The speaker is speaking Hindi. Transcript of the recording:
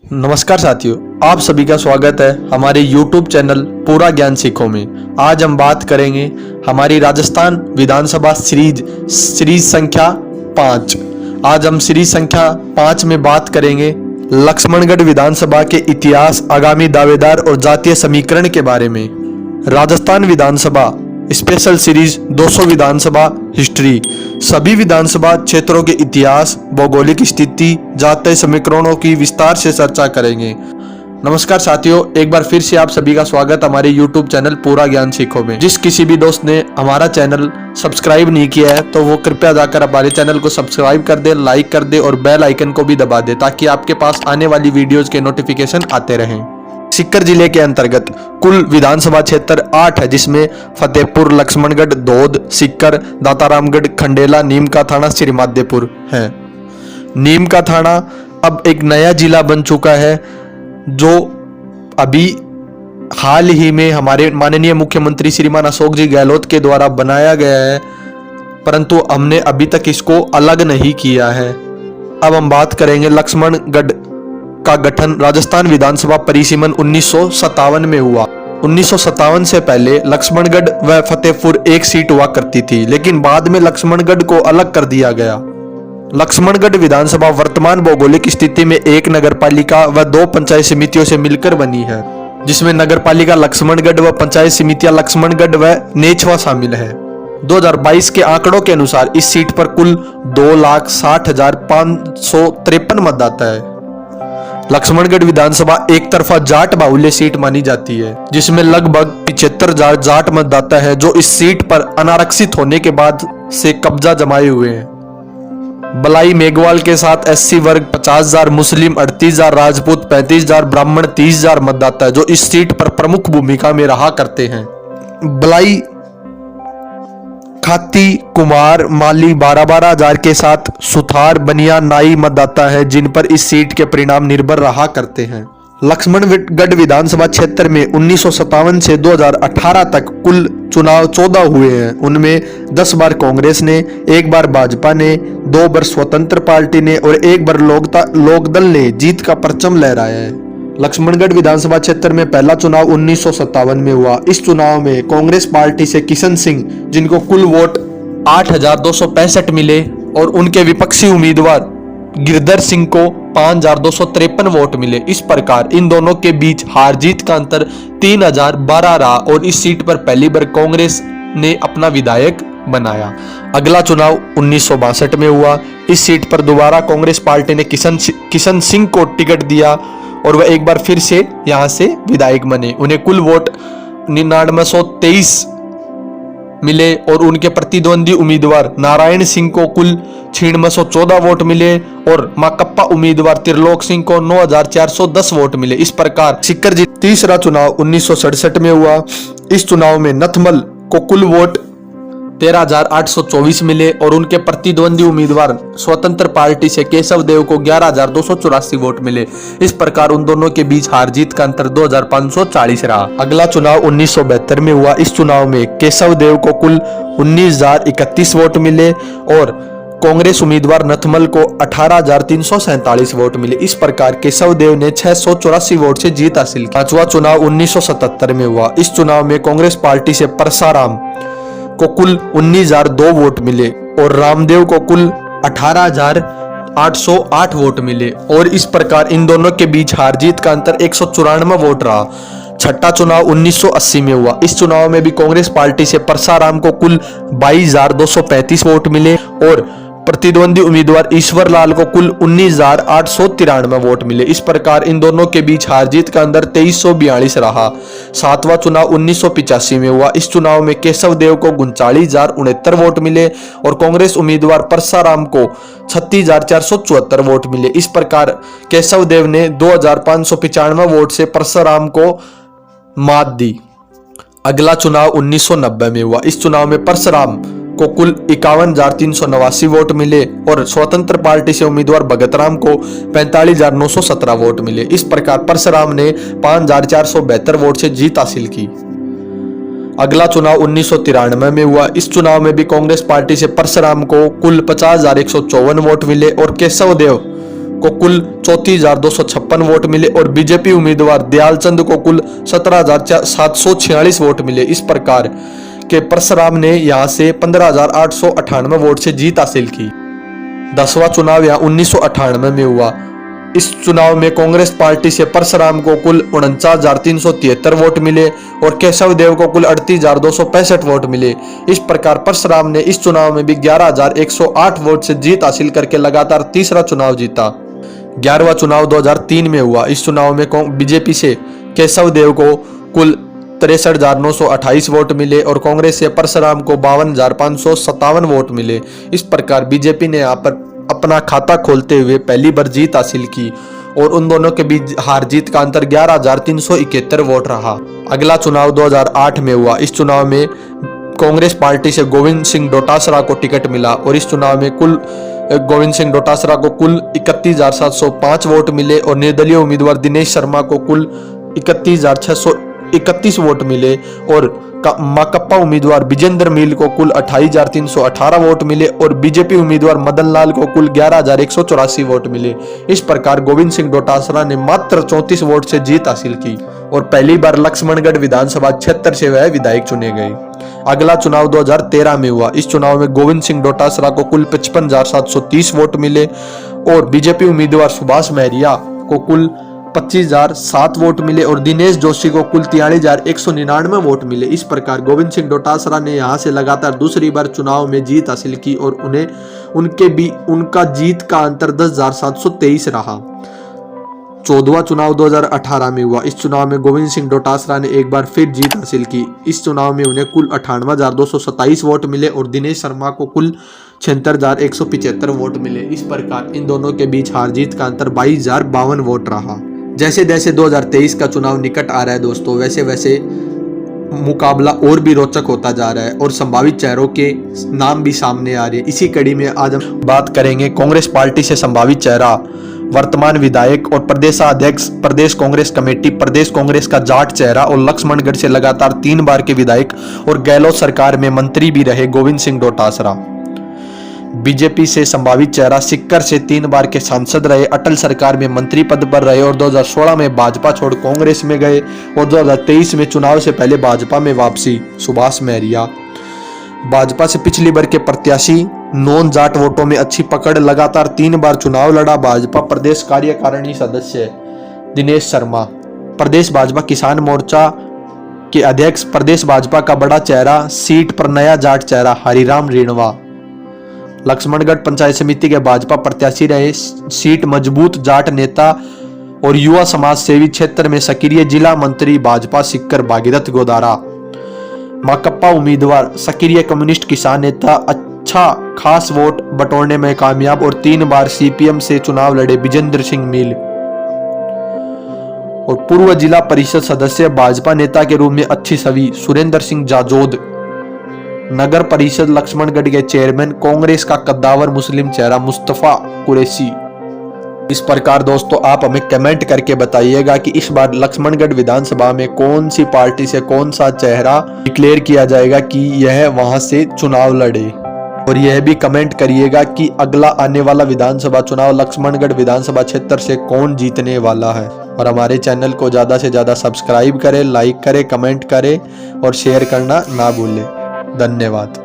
नमस्कार साथियों, आप सभी का स्वागत है हमारे YouTube चैनल पूरा ज्ञान सीखो में। आज हम बात करेंगे हमारी राजस्थान विधानसभा सीरीज संख्या 5। आज हम सीरीज संख्या 5 में बात करेंगे लक्ष्मणगढ़ विधानसभा के इतिहास, आगामी दावेदार और जातीय समीकरण के बारे में। राजस्थान विधानसभा स्पेशल सीरीज 200 विधानसभा हिस्ट्री, सभी विधानसभा क्षेत्रों के इतिहास, भौगोलिक स्थिति, जातीय समीकरणों की विस्तार से चर्चा करेंगे। नमस्कार साथियों, एक बार फिर से आप सभी का स्वागत हमारे YouTube चैनल पूरा ज्ञान सीखो में। जिस किसी भी दोस्त ने हमारा चैनल सब्सक्राइब नहीं किया है तो वो कृपया जाकर हमारे चैनल को सब्सक्राइब कर दे, लाइक कर दे और बेल आइकन को भी दबा दे ताकि आपके पास आने वाली वीडियोज के नोटिफिकेशन आते रहें। सीकर जिले के अंतर्गत कुल विधानसभा क्षेत्र 8 है, जिसमें फतेहपुर, लक्ष्मणगढ़, धोद, सीकर, दातारामगढ़, खंडेला, नीम का थाना, श्रीमाधेपुर है। नीम का थाना अब एक नया जिला बन चुका है जो अभी हाल ही में हमारे माननीय मुख्यमंत्री श्रीमान अशोक जी गहलोत के द्वारा बनाया गया है, परंतु हमने अभी तक इसको अलग नहीं किया है। अब हम बात करेंगे लक्ष्मणगढ़ का गठन राजस्थान विधानसभा परिसीमन 1957 में हुआ। 1957 से पहले लक्ष्मणगढ़ व फतेहपुर एक सीट हुआ करती थी, लेकिन बाद में लक्ष्मणगढ़ को अलग कर दिया गया। लक्ष्मणगढ़ विधानसभा वर्तमान भौगोलिक स्थिति में एक नगरपालिका व 2 पंचायत समितियों से मिलकर बनी है, जिसमें नगरपालिका लक्ष्मणगढ़ व पंचायत समितियां लक्ष्मणगढ़ व नेछवा शामिल है। 2022 के आंकड़ों के अनुसार इस सीट पर कुल 2,60,553 मतदाता है। लक्ष्मणगढ़ विधानसभा एक तरफा जाट बाहुल्य सीट मानी जाती है, जिसमें लगभग 75,000 जाट मतदाता है जो इस सीट पर अनारक्षित होने के बाद से कब्जा जमाए हुए हैं। बलाई मेघवाल के साथ एससी वर्ग 50,000, मुस्लिम 38,000, राजपूत 35,000, ब्राह्मण 30,000 मतदाता है जो इस सीट पर प्रमुख भूमिका में रहा करते हैं। बलाई, खाती, कुमार, माली 12,000 के साथ सुथार, बनिया, नाई मतदाता है जिन पर इस सीट के परिणाम निर्भर रहा करते हैं। लक्ष्मणगढ़ विधानसभा क्षेत्र में 1957 से 2018 तक कुल चुनाव 14 हुए हैं। उनमें 10 बार कांग्रेस ने, 1 बार भाजपा ने, 2 बार स्वतंत्र पार्टी ने और 1 बार लोकदल ने जीत का परचम लहराया है। लक्ष्मणगढ़ विधानसभा क्षेत्र में पहला चुनाव 1957 में हुआ। इस चुनाव में कांग्रेस पार्टी से किशन सिंह, जिनको कुल वोट 8,265 मिले, और उनके विपक्षी उम्मीदवार गिरधर सिंह को 5,253 वोट मिले। इस प्रकार इन दोनों के बीच हार जीत का अंतर 3,012 रहा और इस सीट पर पहली बार कांग्रेस ने अपना विधायक बनाया। अगला चुनाव 1962 में हुआ। इस सीट पर दोबारा कांग्रेस पार्टी ने किशन सिंह को टिकट दिया और वह एक बार फिर से यहां से विधायक बने। उन्हें कुल वोट 9923 मिले और उनके प्रतिद्वंदी उम्मीदवार नारायण सिंह को कुल 9614 वोट मिले और माकप्पा उम्मीदवार त्रिलोक सिंह को 9410 वोट मिले। इस प्रकार सीकर जी तीसरा चुनाव 1967 में हुआ। इस चुनाव में नथमल को कुल वोट 13,824 मिले और उनके प्रतिद्वंदी उम्मीदवार स्वतंत्र पार्टी से केशव देव को 11,284 वोट मिले। इस प्रकार उन दोनों के बीच हार जीत का अंतर 2,540 रहा। अगला चुनाव 1972 में हुआ। इस चुनाव में केशव देव को कुल 19,031 वोट मिले और कांग्रेस उम्मीदवार नथमल को 18,347 वोट मिले। इस प्रकार केशव देव ने 684 वोट से जीत हासिल की। पांचवा चुनाव 1977 में हुआ। इस चुनाव में कांग्रेस पार्टी से परसाराम को कुल 19,002 वोट मिले और रामदेव को कुल 18,808 वोट मिले और इस प्रकार इन दोनों के बीच हार जीत का अंतर 194 वोट रहा। छठा चुनाव 1980 में हुआ। इस चुनाव में भी कांग्रेस पार्टी से परसाराम को कुल 22,235 वोट मिले और प्रतिद्वंदी उम्मीदवार ईश्वर लाल को कुल 19,893 वोट मिले। इस प्रकार इन दोनों के बीच हार जीत का अंतर 2342 रहा। सातवां चुनाव 1985 में हुआ। इस चुनाव में केशव देव को 39,069 वोट मिले और कांग्रेस उम्मीदवार परसाराम को 36,474 वोट मिले। इस प्रकार केशव देव ने 2,595 वोट से परसाराम को मात दी। अगला चुनाव 1990 में हुआ। इस चुनाव में परसाराम को कुल 51,389 वोट मिले और स्वतंत्र पार्टी से उम्मीदवार भगतराम को 45,917 वोट मिले। इस प्रकार परशुराम ने 5,472 वोट से जीत हासिल की। अगला चुनाव 1993 में हुआ। इस चुनाव में भी कांग्रेस पार्टी से परशुराम को कुल 50,154 वोट मिले और केशव देव को कुल 34,256 वोट मिले और बीजेपी उम्मीदवार दयालचंद को कुल 17,746 वोट मिले। इस प्रकार के परशुराम ने यहां से 15,898 वोट से जीत हासिल की। 10वां चुनाव यहाँ 1998 में हुआ। इस चुनाव में कांग्रेस पार्टी से परशुराम को कुल 49,373 वोट मिले और केशव देव को कुल 38,265 वोट मिले। इस प्रकार परशुराम ने इस चुनाव में भी 11,108 वोट से जीत हासिल करके लगातार तीसरा चुनाव जीता। 11वां चुनाव 2003 में हुआ। इस चुनाव में बीजेपी से केशव देव को कुल 63,928 वोट मिले और कांग्रेस से परशुराम को 52,557 वोट मिले। इस प्रकार बीजेपी ने यहाँ पर अपना खाता खोलते हुए पहली बार जीत हासिल की और उन दोनों के बीच हार जीत का अंतर 11,371 वोट रहा। अगला चुनाव 2008 में हुआ। इस चुनाव में कांग्रेस पार्टी से गोविंद सिंह डोटासरा को टिकट मिला और इस चुनाव में कुल गोविंद सिंह डोटासरा को कुल 31,705 वोट मिले और निर्दलीय उम्मीदवार दिनेश शर्मा को कुल 31,631 वोट मिले और माकप्पा उम्मीदवार विजेंद्र मील को कुल 28,318 वोट मिले और बीजेपी उम्मीदवार मदन लाल को कुल 11,184 वोट मिले। इस प्रकार गोविंद सिंह डोटासरा ने मात्र 34 वोट से जीत हासिल की और पहली बार लक्ष्मणगढ़ विधानसभा क्षेत्र से वह विधायक चुने गए। अगला चुनाव 2013 में हुआ। इस चुनाव में गोविंद सिंह डोटासरा को कुल 55,730 वोट मिले और बीजेपी उम्मीदवार सुभाष महरिया को कुल 25,007 वोट मिले और दिनेश जोशी को कुल 43,199 वोट मिले। इस प्रकार गोविंद सिंह डोटासरा ने यहां से लगातार दूसरी बार चुनाव में जीत हासिल की और उनका जीत का अंतर 10,723 रहा। 14वां चुनाव 2018 में हुआ। इस चुनाव में गोविंद सिंह डोटासरा ने एक बार फिर जीत हासिल की। इस चुनाव में उन्हें कुल 98,227 वोट मिले और दिनेश शर्मा को कुल 76,175 वोट मिले। इस प्रकार इन दोनों के बीच हार जीत का अंतर 22,052 वोट रहा। जैसे जैसे 2023 का चुनाव निकट आ रहा है दोस्तों, वैसे वैसे मुकाबला और भी रोचक होता जा रहा है और संभावित चेहरों के नाम भी सामने आ रहे हैं। इसी कड़ी में आज हम बात करेंगे कांग्रेस पार्टी से संभावित चेहरा, वर्तमान विधायक और प्रदेशाध्यक्ष, प्रदेश कांग्रेस कमेटी, प्रदेश कांग्रेस का जाट चेहरा और लक्ष्मणगढ़ से लगातार 3 बार के विधायक और गहलोत सरकार में मंत्री भी रहे गोविंद सिंह डोटासरा। बीजेपी से संभावित चेहरा, सिक्कर से 3 बार के सांसद रहे, अटल सरकार में मंत्री पद पर रहे और 2016 में भाजपा छोड़ कांग्रेस में गए और 2023 में चुनाव से पहले भाजपा में वापसी, सुभाष महरिया। भाजपा से पिछली बार के प्रत्याशी, नॉन जाट वोटों में अच्छी पकड़, लगातार 3 बार चुनाव लड़ा, भाजपा प्रदेश कार्यकारिणी सदस्य दिनेश शर्मा। प्रदेश भाजपा किसान मोर्चा के अध्यक्ष, प्रदेश भाजपा का बड़ा चेहरा, सीट पर नया जाट चेहरा हरिराम रेणवा। लक्ष्मणगढ़ पंचायत समिति के भाजपा प्रत्याशी रहे, सीट मजबूत जाट नेता और युवा समाज सेवी, क्षेत्र में सक्रिय, जिला मंत्री भाजपा सिक्कर भागीरथ गोदारा। माकप्पा उम्मीदवार, सक्रिय कम्युनिस्ट किसान नेता, अच्छा खास वोट बटोरने में कामयाब और 3 बार सीपीएम से चुनाव लड़े विजेंद्र सिंह मील। और पूर्व जिला परिषद सदस्य, भाजपा नेता के रूप में अच्छी छवि, सुरेंद्र सिंह जाजोद। नगर परिषद लक्ष्मणगढ़ के चेयरमैन, कांग्रेस का कद्दावर मुस्लिम चेहरा मुस्तफा कुरैशी। इस प्रकार दोस्तों आप हमें कमेंट करके बताइएगा कि इस बार लक्ष्मणगढ़ विधानसभा में कौन सी पार्टी से कौन सा चेहरा डिक्लेयर किया जाएगा कि यह वहां से चुनाव लड़े, और यह भी कमेंट करिएगा कि अगला आने वाला विधानसभा चुनाव लक्ष्मणगढ़ विधानसभा क्षेत्र से कौन जीतने वाला है। और हमारे चैनल को ज्यादा से ज्यादा सब्सक्राइब करें, लाइक करें, कमेंट करें और शेयर करना ना भूलें। धन्यवाद।